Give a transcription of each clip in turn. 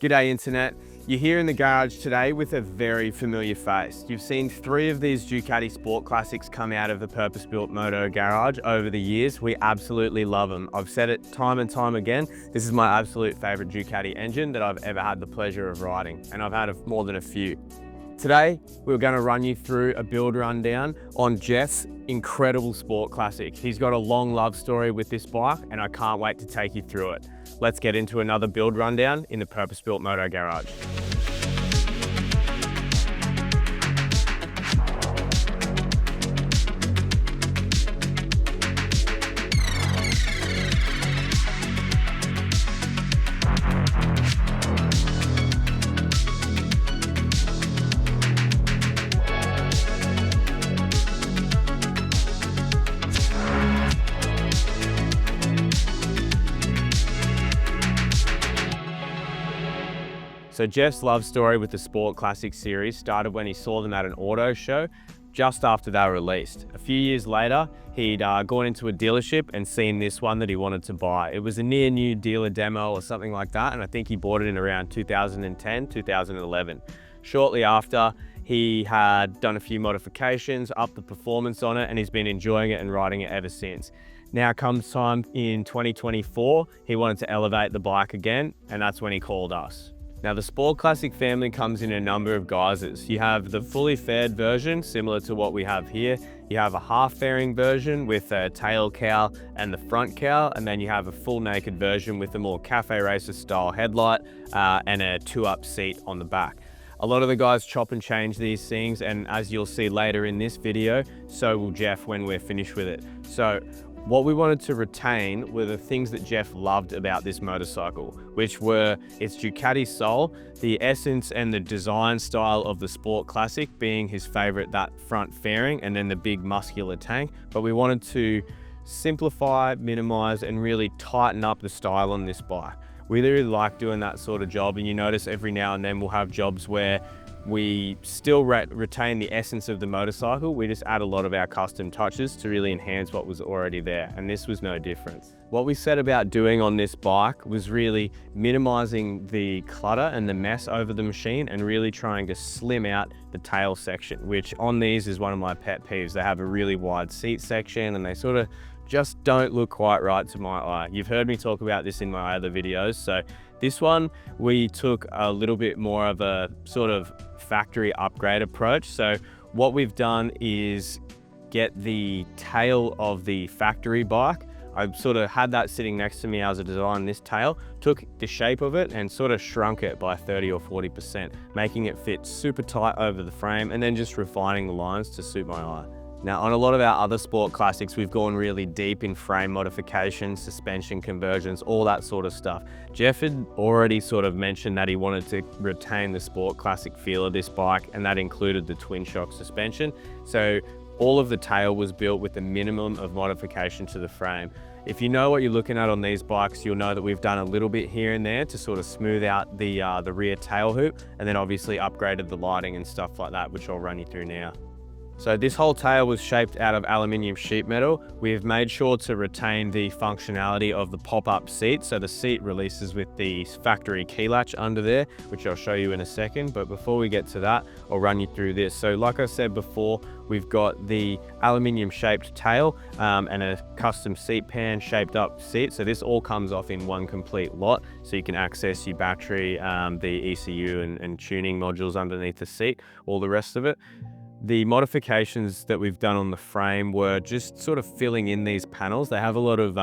G'day Internet. You're here in the garage today with a very familiar face. You've seen 3 of these Ducati Sport Classics come out of the purpose-built moto garage over the years. We absolutely love them. I've said it time and time again, this is my absolute favorite Ducati engine that I've ever had the pleasure of riding, and I've had more than a few. Today, we're going to run you through a build rundown on Jeff's incredible Sport Classic. He's got a long love story with this bike, and I can't wait to take you through it. Let's get into another build rundown in the purpose-built moto garage. So Jeff's love story with the Sport Classic series started when he saw them at an auto show just after they were released. A few years later, he'd gone into a dealership and seen this one that he wanted to buy. It was a near new dealer demo or something like that, and I think he bought it in around 2010, 2011. Shortly after, he had done a few modifications, upped the performance on it, and he's been enjoying it and riding it ever since. Now comes time in 2024, he wanted to elevate the bike again, and that's when he called us. Now the Sport Classic family comes in a number of guises. You have the fully faired version, similar to what we have here. You have a half fairing version with a tail cowl and the front cowl, and then you have a full naked version with a more cafe racer style headlight and a 2-up seat on the back. A lot of the guys chop and change these things, and as you'll see later in this video, so will Jeff when we're finished with it. So what we wanted to retain were the things that Jeff loved about this motorcycle, which were its Ducati soul, the essence and the design style of the Sport Classic being his favorite, that front fairing, and then the big muscular tank. But we wanted to simplify, minimize, and really tighten up the style on this bike. We really like doing that sort of job, and you notice every now and then we'll have jobs where we still retain the essence of the motorcycle. We just add a lot of our custom touches to really enhance what was already there, and this was no different. What we set about doing on this bike was really minimizing the clutter and the mess over the machine and really trying to slim out the tail section, which on these is one of my pet peeves. They have a really wide seat section and they sort of just don't look quite right to my eye. You've heard me talk about this in my other videos. So this one, we took a little bit more of a sort of factory upgrade approach. So what we've done is get the tail of the factory bike. I sort of had that sitting next to me as I designed this tail, took the shape of it and sort of shrunk it by 30 or 40%, making it fit super tight over the frame and then just refining the lines to suit my eye. Now, on a lot of our other Sport Classics, we've gone really deep in frame modifications, suspension conversions, all that sort of stuff. Jeff had already sort of mentioned that he wanted to retain the Sport Classic feel of this bike, and that included the twin shock suspension. So all of the tail was built with the minimum of modification to the frame. If you know what you're looking at on these bikes, you'll know that we've done a little bit here and there to sort of smooth out the rear tail hoop, and then obviously upgraded the lighting and stuff like that, which I'll run you through now. So this whole tail was shaped out of aluminium sheet metal. We've made sure to retain the functionality of the pop-up seat. So the seat releases with the factory key latch under there, which I'll show you in a second. But before we get to that, I'll run you through this. So like I said before, we've got the aluminium shaped tail and a custom seat pan shaped up seat. So this all comes off in one complete lot. So you can access your battery, the ECU and tuning modules underneath the seat, all the rest of it. The modifications that we've done on the frame were just sort of filling in these panels. They have a lot of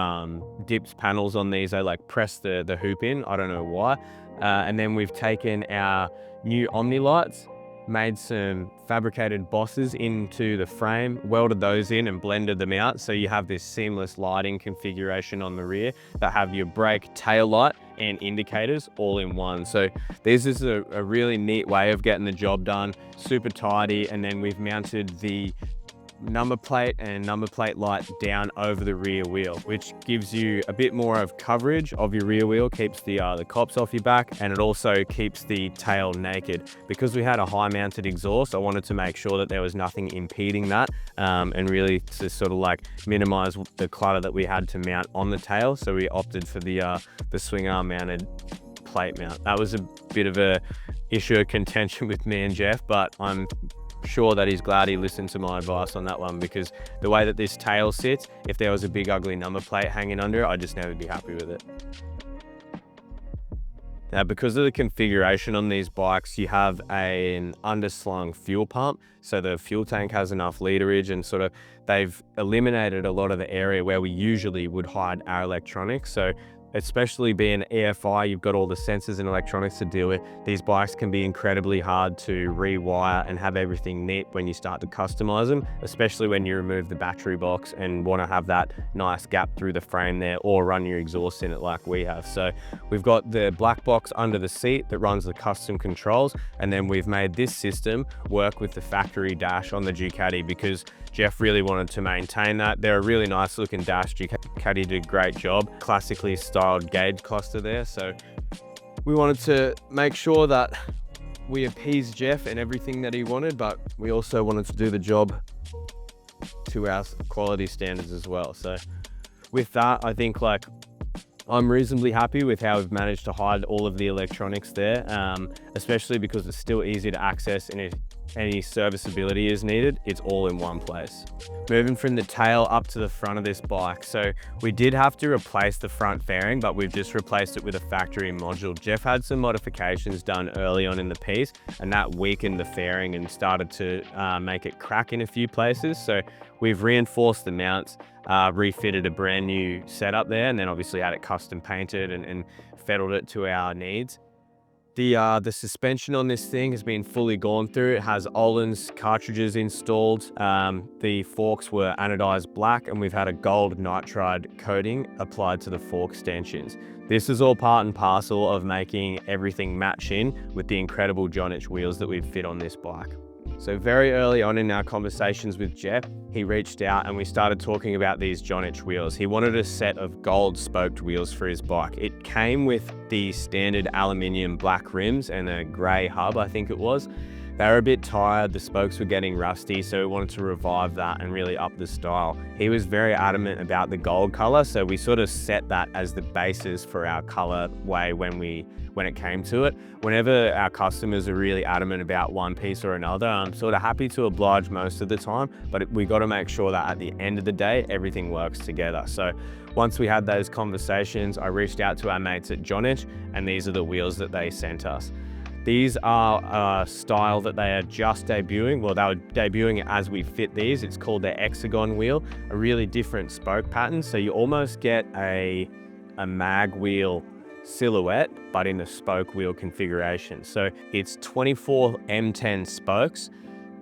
dips panels on these. They like press the hoop in, I don't know why. And then we've taken our new Omni lights, made some fabricated bosses into the frame, welded those in and blended them out. So you have this seamless lighting configuration on the rear that have your brake, tail light and indicators all in one. So this is a really neat way of getting the job done, super tidy. And then we've mounted the number plate and number plate light down over the rear wheel, which gives you a bit more of coverage of your rear wheel, keeps the cops off your back, and it also keeps the tail naked. Because we had a high mounted exhaust, I wanted to make sure that there was nothing impeding that, and really to sort of like minimize the clutter that we had to mount on the tail. So we opted for the swing arm mounted plate mount. That was a bit of a issue of contention with me and Jeff, but I'm sure that he's glad he listened to my advice on that one, because the way that this tail sits, if there was a big ugly number plate hanging under it, I'd just never be happy with it. Now, because of the configuration on these bikes, you have an underslung fuel pump. So the fuel tank has enough literage, and sort of they've eliminated a lot of the area where we usually would hide our electronics. So especially being EFI, you've got all the sensors and electronics to deal with. These bikes can be incredibly hard to rewire and have everything neat when you start to customize them, especially when you remove the battery box and want to have that nice gap through the frame there, or run your exhaust in it like we have. So we've got the black box under the seat that runs the custom controls, and then we've made this system work with the factory dash on the Ducati, because Jeff really wanted to maintain that. They're a really nice looking dash. Ducati did a great job. Classically styled gauge cluster there. So we wanted to make sure that we appeased Jeff and everything that he wanted, but we also wanted to do the job to our quality standards as well. So with that, I think like I'm reasonably happy with how we've managed to hide all of the electronics there, especially because it's still easy to access, and if any serviceability is needed, it's all in one place. Moving from the tail up to the front of this bike. So we did have to replace the front fairing, but we've just replaced it with a factory module. Jeff had some modifications done early on in the piece, and that weakened the fairing and started to make it crack in a few places. So we've reinforced the mounts, refitted a brand new setup there, and then obviously had it custom painted and fettled it to our needs. The suspension on this thing has been fully gone through. It has Öhlins cartridges installed. The forks were anodized black, and we've had a gold nitride coating applied to the fork stanchions. This is all part and parcel of making everything match in with the incredible Jonich wheels that we've fit on this bike. So very early on in our conversations with Jeff, he reached out and we started talking about these Jonich wheels. He wanted a set of gold spoked wheels for his bike. It came with the standard aluminium black rims and a grey hub, I think it was. They were a bit tired, the spokes were getting rusty, so we wanted to revive that and really up the style. He was very adamant about the gold color, so we sort of set that as the basis for our colorway when it came to it. Whenever our customers are really adamant about one piece or another, I'm sort of happy to oblige most of the time, but we got to make sure that at the end of the day, everything works together. So once we had those conversations, I reached out to our mates at Jonich, and these are the wheels that they sent us. These are a style that they are just debuting. Well, they were debuting as we fit these. It's called the hexagon wheel, a really different spoke pattern. So you almost get a mag wheel silhouette, but in the spoke wheel configuration. So it's 24 M10 spokes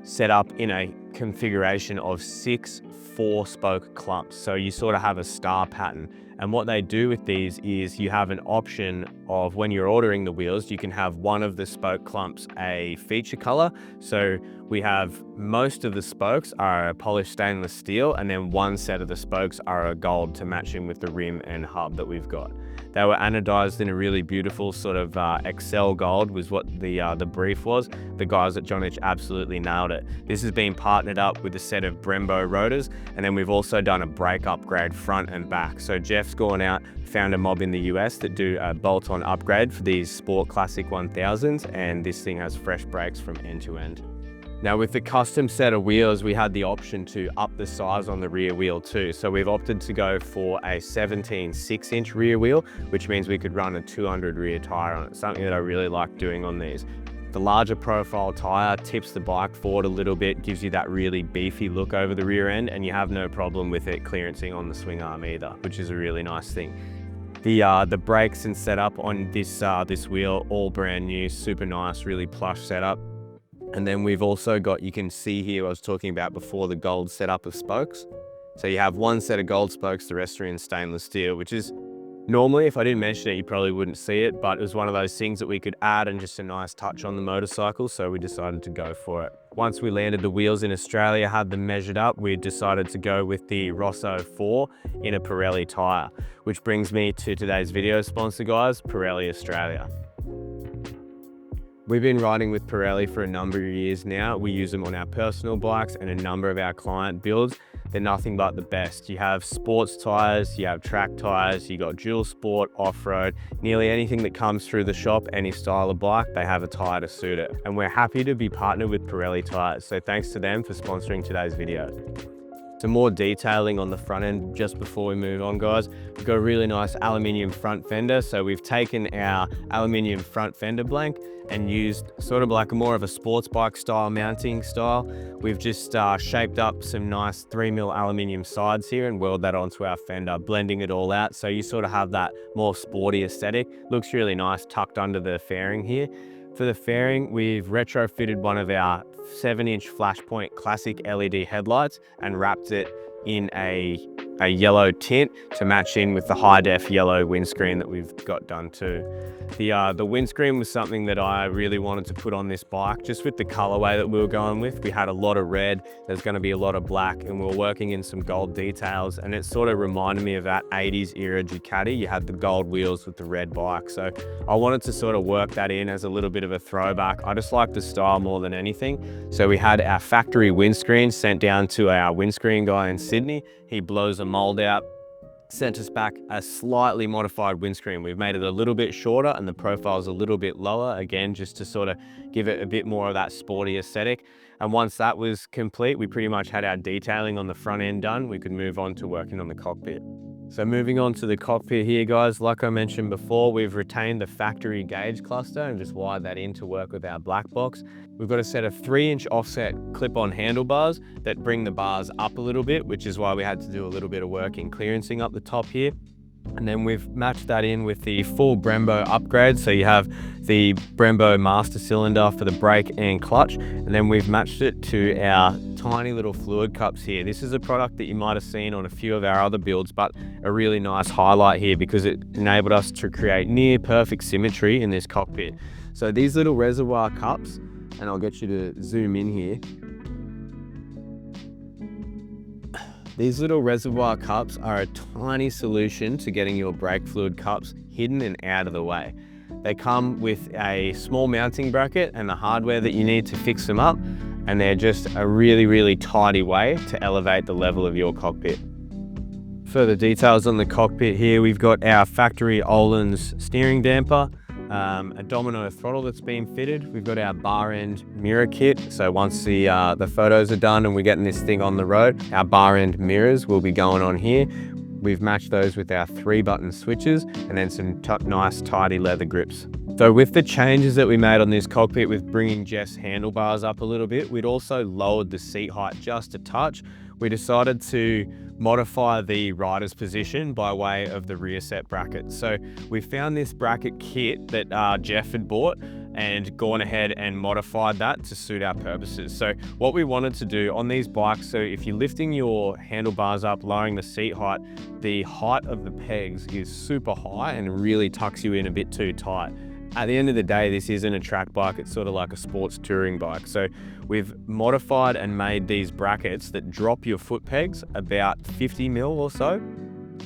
set up in a configuration of 6 4-spoke clumps. So you sort of have a star pattern. And what they do with these is you have an option of, when you're ordering the wheels, you can have one of the spoke clumps a feature color. So we have most of the spokes are a polished stainless steel, and then one set of the spokes are a gold to match in with the rim and hub that we've got. They were anodized in a really beautiful sort of Excel gold was what the brief was. The guys at Jonich absolutely nailed it. This has been partnered up with a set of Brembo rotors, and then we've also done a brake upgrade front and back. So Jeff's gone out, found a mob in the US that do a bolt-on upgrade for these Sport Classic 1000s, and this thing has fresh brakes from end to end. Now with the custom set of wheels, we had the option to up the size on the rear wheel too. So we've opted to go for a 17 6-inch rear wheel, which means we could run a 200 rear tire on it, something that I really like doing on these. The larger profile tire tips the bike forward a little bit, gives you that really beefy look over the rear end, and you have no problem with it clearancing on the swing arm either, which is a really nice thing. The brakes and setup on this wheel, all brand new, super nice, really plush setup. And then we've also got, you can see here, I was talking about before, the gold setup of spokes. So you have one set of gold spokes, the rest are in stainless steel, which is normally, if I didn't mention it, you probably wouldn't see it, but it was one of those things that we could add and just a nice touch on the motorcycle, so we decided to go for it. Once we landed the wheels in Australia, had them measured up, we decided to go with the Rosso 4 in a Pirelli tire, which brings me to today's video sponsor, guys, Pirelli Australia. We've been riding with Pirelli for a number of years now. We use them on our personal bikes and a number of our client builds. They're nothing but the best. You have sports tires, you have track tires, you got dual sport, off-road, nearly anything that comes through the shop, any style of bike, they have a tire to suit it. And we're happy to be partnered with Pirelli tires. So thanks to them for sponsoring today's video. Some more detailing on the front end just before we move on, guys. We've got a really nice aluminium front fender. So we've taken our aluminium front fender blank and used sort of like more of a sports bike style mounting style. We've just shaped up some nice 3mm aluminium sides here and welded that onto our fender, blending it all out. So you sort of have that more sporty aesthetic. Looks really nice tucked under the fairing here. For the fairing, we've retrofitted one of our 7-inch Flashpoint classic LED headlights and wrapped it in a yellow tint to match in with the high def yellow windscreen that we've got done too. The windscreen was something that I really wanted to put on this bike, just with the colorway that we were going with. We had a lot of red, there's going to be a lot of black, and we were working in some gold details, and it sort of reminded me of that 80s era Ducati. You had the gold wheels with the red bike, so I wanted to sort of work that in as a little bit of a throwback. I just like the style more than anything. So we had our factory windscreen sent down to our windscreen guy in Sydney. He blows a mold out, sent us back a slightly modified windscreen. We've made it a little bit shorter and the profile's a little bit lower, again, just to sort of give it a bit more of that sporty aesthetic. And once that was complete, we pretty much had our detailing on the front end done. We could move on to working on the cockpit. So moving on to the cockpit here, guys, like I mentioned before, we've retained the factory gauge cluster and just wired that in to work with our black box. We've got a set of 3-inch offset clip-on handlebars that bring the bars up a little bit, which is why we had to do a little bit of work in clearancing up the top here. And then we've matched that in with the full Brembo upgrade. So you have the Brembo master cylinder for the brake and clutch. And then we've matched it to our tiny little fluid cups here. This is a product that you might have seen on a few of our other builds, but a really nice highlight here because it enabled us to create near perfect symmetry in this cockpit. So these little reservoir cups, and I'll get you to zoom in here. These little reservoir cups are a tiny solution to getting your brake fluid cups hidden and out of the way. They come with a small mounting bracket and the hardware that you need to fix them up, and they're just a really, really tidy way to elevate the level of your cockpit. Further details on the cockpit here, we've got our factory Öhlins steering damper, a domino throttle that's been fitted. We've got our bar end mirror kit. So once the photos are done and we're getting this thing on the road, our bar end mirrors will be going on here. We've matched those with our 3-button switches and then some nice tidy leather grips. So with the changes that we made on this cockpit with bringing Jeff's handlebars up a little bit, we'd also lowered the seat height just a touch. We decided to modify the rider's position by way of the rear set bracket. So we found this bracket kit that Jeff had bought and gone ahead and modified that to suit our purposes. So what we wanted to do on these bikes, so if you're lifting your handlebars up, lowering the seat height, the height of the pegs is super high and really tucks you in a bit too tight. At the end of the day, this isn't a track bike, it's sort of like a sports touring bike. So we've modified and made these brackets that drop your foot pegs about 50mm or so.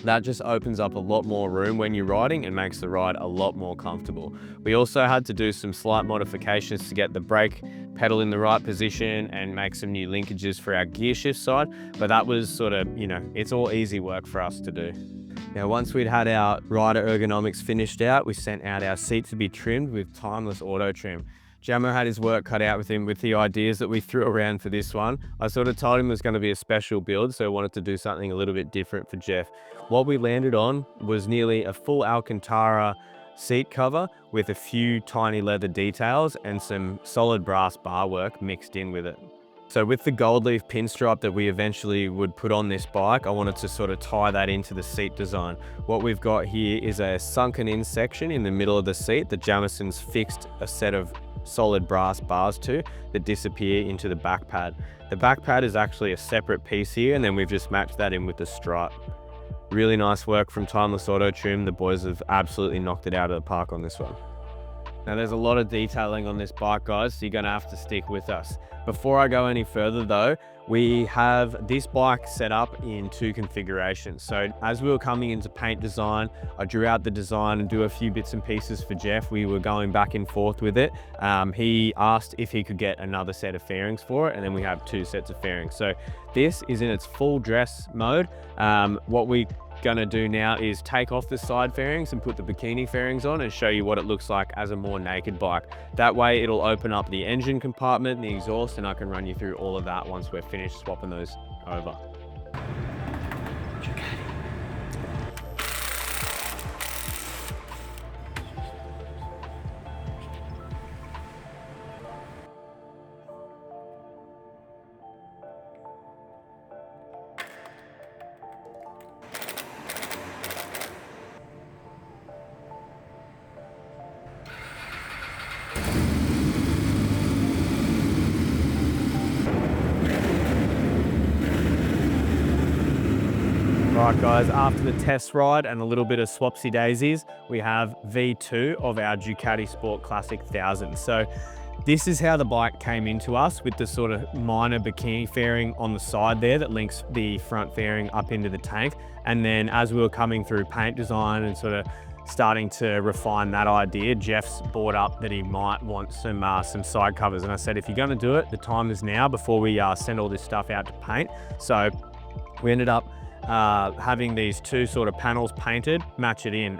That just opens up a lot more room when you're riding and makes the ride a lot more comfortable. We also had to do some slight modifications to get the brake pedal in the right position and make some new linkages for our gear shift side, but that was sort of, it's all easy work for us to do. Now, once we'd had our rider ergonomics finished out, we sent out our seat to be trimmed with Timeless Auto Trim. Jamo had his work cut out with him with the ideas that we threw around for this one. I sort of told him it was going to be a special build, so I wanted to do something a little bit different for Jeff. What we landed on was nearly a full Alcantara seat cover with a few tiny leather details and some solid brass bar work mixed in with it. So with the gold leaf pinstripe that we eventually would put on this bike, I wanted to sort of tie that into the seat design. What we've got here is a sunken in section in the middle of the seat that Jamison's fixed a set of solid brass bars to that disappear into the back pad. The back pad is actually a separate piece here, and then we've just matched that in with the stripe. Really nice work from Timeless Auto Trim. The boys have absolutely knocked it out of the park on this one. Now there's a lot of detailing on this bike, guys, so you're gonna have to stick with us. Before I go any further though, we have this bike set up in 2 configurations. So as we were coming into paint design, I drew out the design and do a few bits and pieces for Jeff. We were going back and forth with it. He asked if he could get another set of fairings for it, and then we have 2 sets of fairings. So this is in its full dress mode. What we gonna do now is take off the side fairings and put the bikini fairings on and show you what it looks like as a more naked bike. That way it'll open up the engine compartment, the exhaust, and I can run you through all of that once we're finished swapping those over. Right guys, after the test ride and a little bit of swapsy daisies, we have V2 of our Ducati Sport Classic 1000. So this is how the bike came into us, with the sort of minor bikini fairing on the side there that links the front fairing up into the tank. And then as we were coming through paint design and sort of starting to refine that idea, Jeff's brought up that he might want some side covers. And I said, if you're gonna do it, the time is now before we send all this stuff out to paint. So we ended up having these 2 sort of panels painted, match it in.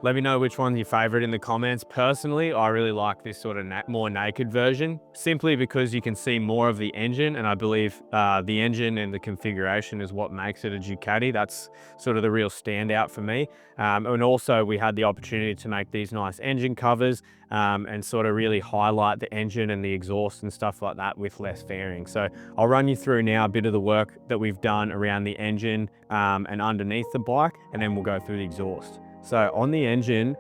Let me know which one's your favorite in the comments. Personally, I really like this sort of more naked version, simply because you can see more of the engine, and I believe the engine and the configuration is what makes it a Ducati. That's sort of the real standout for me. And also we had the opportunity to make these nice engine covers and sort of really highlight the engine and the exhaust and stuff like that with less fairing. So I'll run you through now a bit of the work that we've done around the engine and underneath the bike, and then we'll go through the exhaust. So on the engine,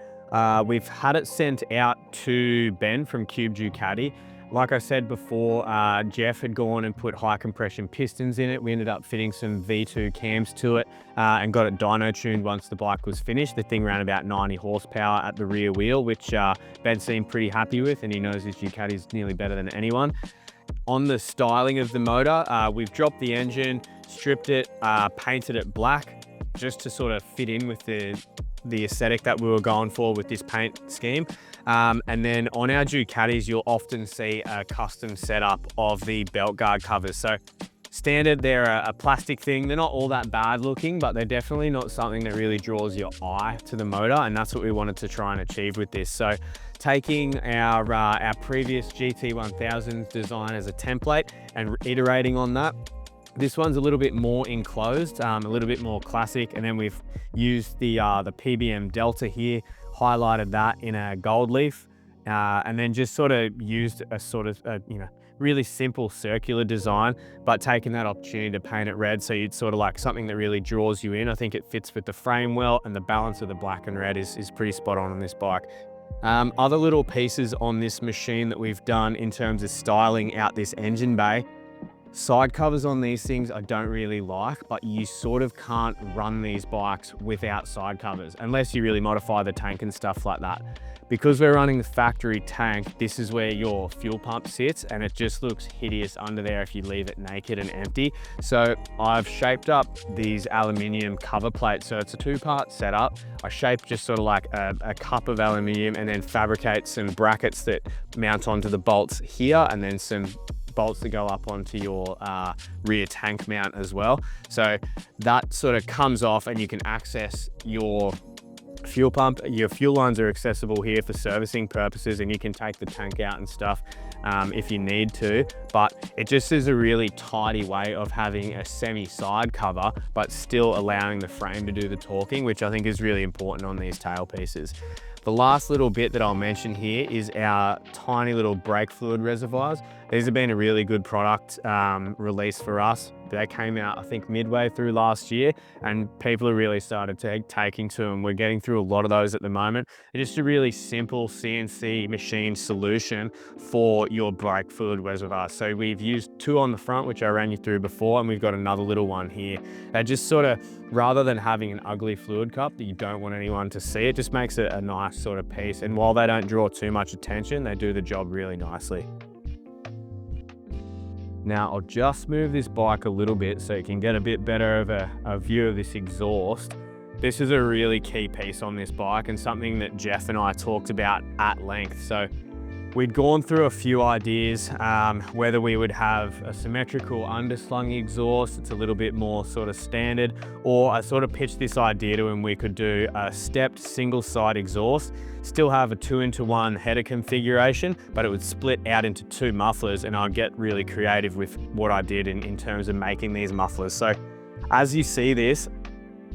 we've had it sent out to Ben from Cube Ducati. Like I said before, Jeff had gone and put high compression pistons in it. We ended up fitting some V2 cams to it and got it dyno tuned once the bike was finished. The thing ran about 90 horsepower at the rear wheel, which Ben seemed pretty happy with, and he knows his Ducati is nearly better than anyone. On the styling of the motor, we've dropped the engine, stripped it, painted it black, just to sort of fit in with the aesthetic that we were going for with this paint scheme. And then on our Ducatis, you'll often see a custom setup of the belt guard covers. So standard, they're a plastic thing. They're not all that bad looking, but they're definitely not something that really draws your eye to the motor. And that's what we wanted to try and achieve with this. So taking our previous GT1000 design as a template and iterating on that. This one's a little bit more enclosed, a little bit more classic, and then we've used the PBM Delta here, highlighted that in a gold leaf, and then just sort of used a sort of really simple circular design, but taking that opportunity to paint it red, so you'd sort of like something that really draws you in. I think it fits with the frame well, and the balance of the black and red is pretty spot on this bike. Other little pieces on this machine that we've done in terms of styling out this engine bay. Side covers on these things I don't really like, but you sort of can't run these bikes without side covers unless you really modify the tank and stuff like that. Because we're running the factory tank, this is where your fuel pump sits, and it just looks hideous under there if you leave it naked and empty. So I've shaped up these aluminium cover plates. So it's a 2-part setup. I shape just sort of like a cup of aluminium, and then fabricate some brackets that mount onto the bolts here, and then some bolts that go up onto your rear tank mount as well. So that sort of comes off, and you can access your fuel pump. Your fuel lines are accessible here for servicing purposes, and you can take the tank out and stuff if you need to, but it just is a really tidy way of having a semi side cover but still allowing the frame to do the talking, which I think is really important on these tail pieces. The last little bit that I'll mention here is our tiny little brake fluid reservoirs. These have been a really good product release for us. They came out, I think, midway through last year, and people have really started taking to them. We're getting through a lot of those at the moment. They're just a really simple CNC machine solution for your brake fluid reservoir. So we've used 2 on the front, which I ran you through before, and we've got another little one here. Just sort of, rather than having an ugly fluid cup that you don't want anyone to see, it just makes it a nice sort of piece. And while they don't draw too much attention, they do the job really nicely. Now I'll just move this bike a little bit so you can get a bit better of a view of this exhaust. This is a really key piece on this bike and something that Jeff and I talked about at length. So we'd gone through a few ideas, whether we would have a symmetrical underslung exhaust, it's a little bit more sort of standard, or I sort of pitched this idea to him, we could do a stepped single side exhaust, still have a 2-into-1 header configuration, but it would split out into 2 mufflers, and I'd get really creative with what I did in terms of making these mufflers. So as you see this,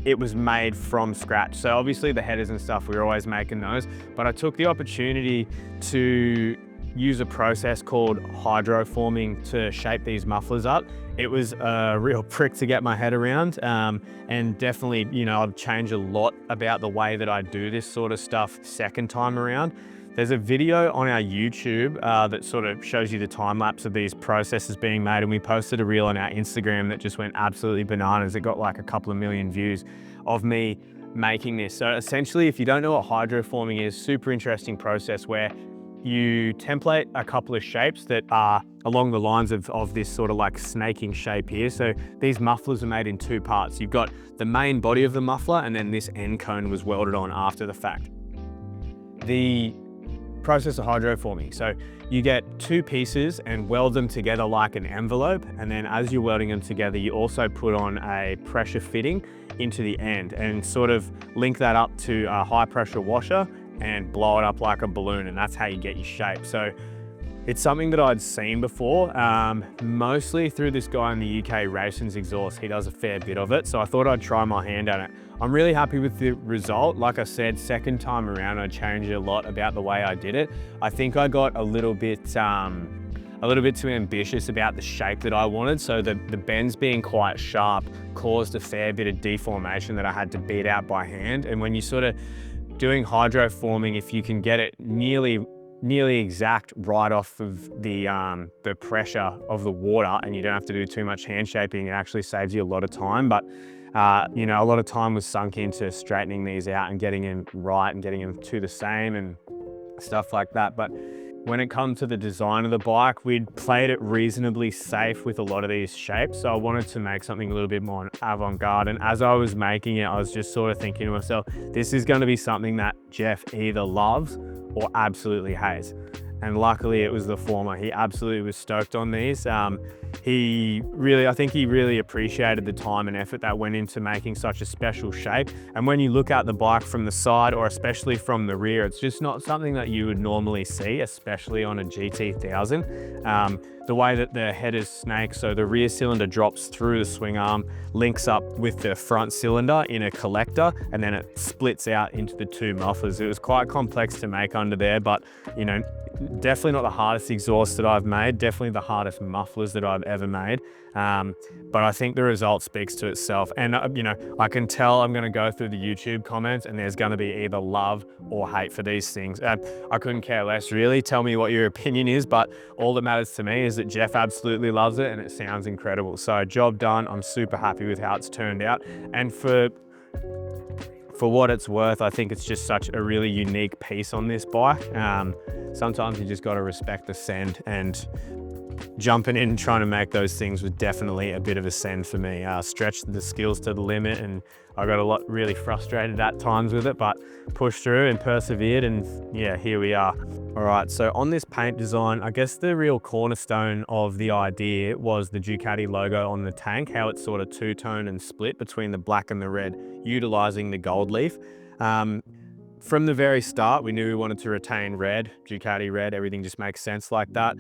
it was made from scratch. So obviously the headers and stuff, we were always making those, but I took the opportunity to use a process called hydroforming to shape these mufflers up. It was a real prick to get my head around, and definitely, you know, I've changed a lot about the way that I do this sort of stuff second time around. There's a video on our YouTube that sort of shows you the time lapse of these processes being made, and we posted a reel on our Instagram that just went absolutely bananas. It got like a couple of million views of me making this. So essentially, if you don't know what hydroforming is, super interesting process where you template a couple of shapes that are along the lines of this sort of like snaking shape here. So these mufflers are made in 2 parts. You've got the main body of the muffler, and then this end cone was welded on after the fact. The process of hydroforming. So you get 2 pieces and weld them together like an envelope, and then as you're welding them together, you also put on a pressure fitting into the end and sort of link that up to a high pressure washer and blow it up like a balloon, and that's how you get your shape. So it's something that I'd seen before, mostly through this guy in the UK, Racing's Exhaust. He does a fair bit of it, so I thought I'd try my hand at it. I'm really happy with the result. Like I said, second time around, I changed a lot about the way I did it. I think I got a little bit too ambitious about the shape that I wanted. So the bends being quite sharp caused a fair bit of deformation that I had to beat out by hand. And when you sort of doing hydroforming, if you can get it nearly exact right off of the pressure of the water, and you don't have to do too much hand shaping, it actually saves you a lot of time. But you know, a lot of time was sunk into straightening these out and getting them right and getting them to the same and stuff like that. But when it comes to the design of the bike, we'd played it reasonably safe with a lot of these shapes. So I wanted to make something a little bit more avant-garde. And as I was making it, I was just sort of thinking to myself, this is going to be something that Jeff either loves or absolutely hates. And luckily it was the former. He absolutely was stoked on these. I think he really appreciated the time and effort that went into making such a special shape. And when you look at the bike from the side, or especially from the rear, it's just not something that you would normally see, especially on a GT1000. The way that the headers snake, so the rear cylinder drops through the swing arm, links up with the front cylinder in a collector, and then it splits out into the 2 mufflers. It was quite complex to make under there, but you know, definitely not the hardest exhaust that I've made, definitely the hardest mufflers that I've ever made. But I think the result speaks to itself. And you know, I can tell I'm gonna go through the YouTube comments and there's gonna be either love or hate for these things. I couldn't care less really. Tell me what your opinion is, but all that matters to me is that Jeff absolutely loves it and it sounds incredible. So job done. I'm super happy with how it's turned out. And for what it's worth, I think it's just such a really unique piece on this bike. Sometimes you just got to respect the send, and jumping in and trying to make those things was definitely a bit of a send for me. Stretched the skills to the limit, and I got really frustrated at times with it, but pushed through and persevered, and yeah, here we are. All right, so on this paint design, I guess the real cornerstone of the idea was the Ducati logo on the tank, how it's sort of two-tone and split between the black and the red, utilizing the gold leaf. From the very start, we knew we wanted to retain red, Ducati red, everything just makes sense like that.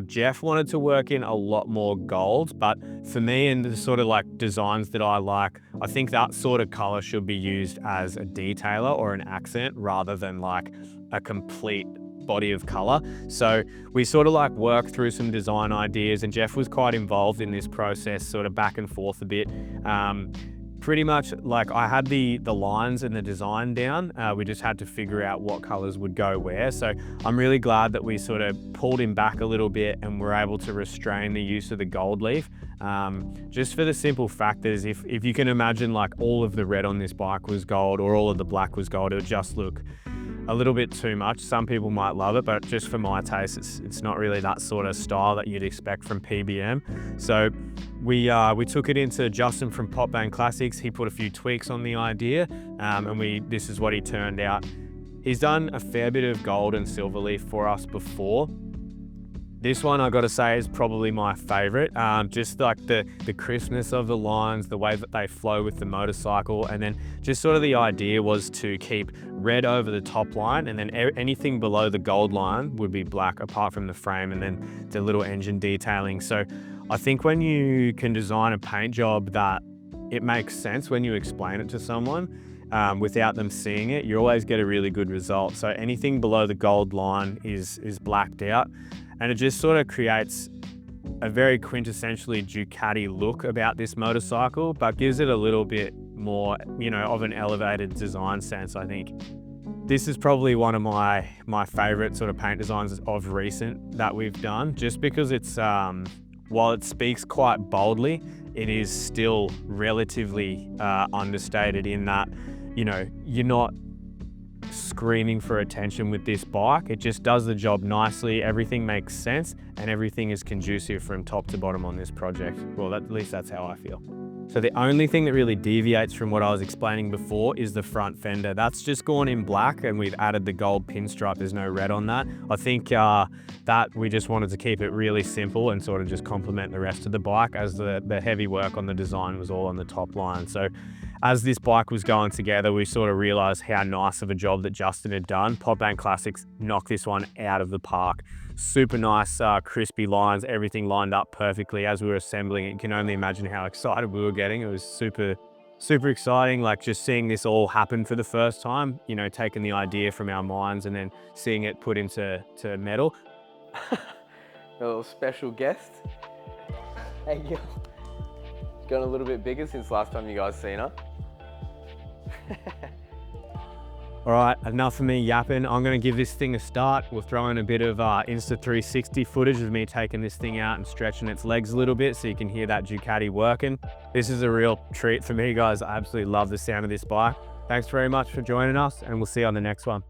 Jeff wanted to work in a lot more gold, but for me and the sort of like designs that I like, I think that sort of color should be used as a detailer or an accent rather than like a complete body of color. So we sort of like worked through some design ideas, and Jeff was quite involved in this process, sort of back and forth a bit. Pretty much like I had the lines and the design down. We just had to figure out what colors would go where. So I'm really glad that we sort of pulled him back a little bit and were able to restrain the use of the gold leaf. Just for the simple fact that is if you can imagine like all of the red on this bike was gold or all of the black was gold, it would just look a little bit too much. Some people might love it, but just for my taste, it's not really that sort of style that you'd expect from PBM. So we took it into Justin from Pop Bang Classics. He put a few tweaks on the idea, and this is what he turned out. He's done a fair bit of gold and silver leaf for us before. This one, I gotta say, is probably my favorite. Just like the crispness of the lines, the way that they flow with the motorcycle, and then just sort of the idea was to keep red over the top line, and then anything below the gold line would be black, apart from the frame and then the little engine detailing. So I think when you can design a paint job that it makes sense when you explain it to someone, without them seeing it, you always get a really good result. So anything below the gold line is blacked out. And it just sort of creates a very quintessentially Ducati look about this motorcycle, but gives it a little bit more, of an elevated design sense, I think. This is probably one of my favorite sort of paint designs of recent that we've done, just because it's, while it speaks quite boldly, it is still relatively understated in that, you're not screaming for attention with this bike. It just does the job nicely, everything makes sense, and everything is conducive from top to bottom on this project. Well, at least that's how I feel. So the only thing that really deviates from what I was explaining before is the front fender. That's just gone in black, and we've added the gold pinstripe. There's no red on that. I think that we just wanted to keep it really simple and sort of just complement the rest of the bike, as the heavy work on the design was all on the top line. So as this bike was going together, we sort of realized how nice of a job that Justin had done. Pop Bang Classics knocked this one out of the park. Super nice, crispy lines, everything lined up perfectly. As we were assembling it, you can only imagine how excited we were getting. It was super, super exciting, like just seeing this all happen for the first time, taking the idea from our minds and then seeing it put into metal. A little special guest. Hey, girl. Gotten a little bit bigger since last time you guys seen her. All right, enough of me yapping. I'm gonna give this thing a start. We'll throw in a bit of Insta360 footage of me taking this thing out and stretching its legs a little bit so you can hear that Ducati working. This is a real treat for me, guys. I absolutely love the sound of this bike. Thanks very much for joining us, and we'll see you on the next one.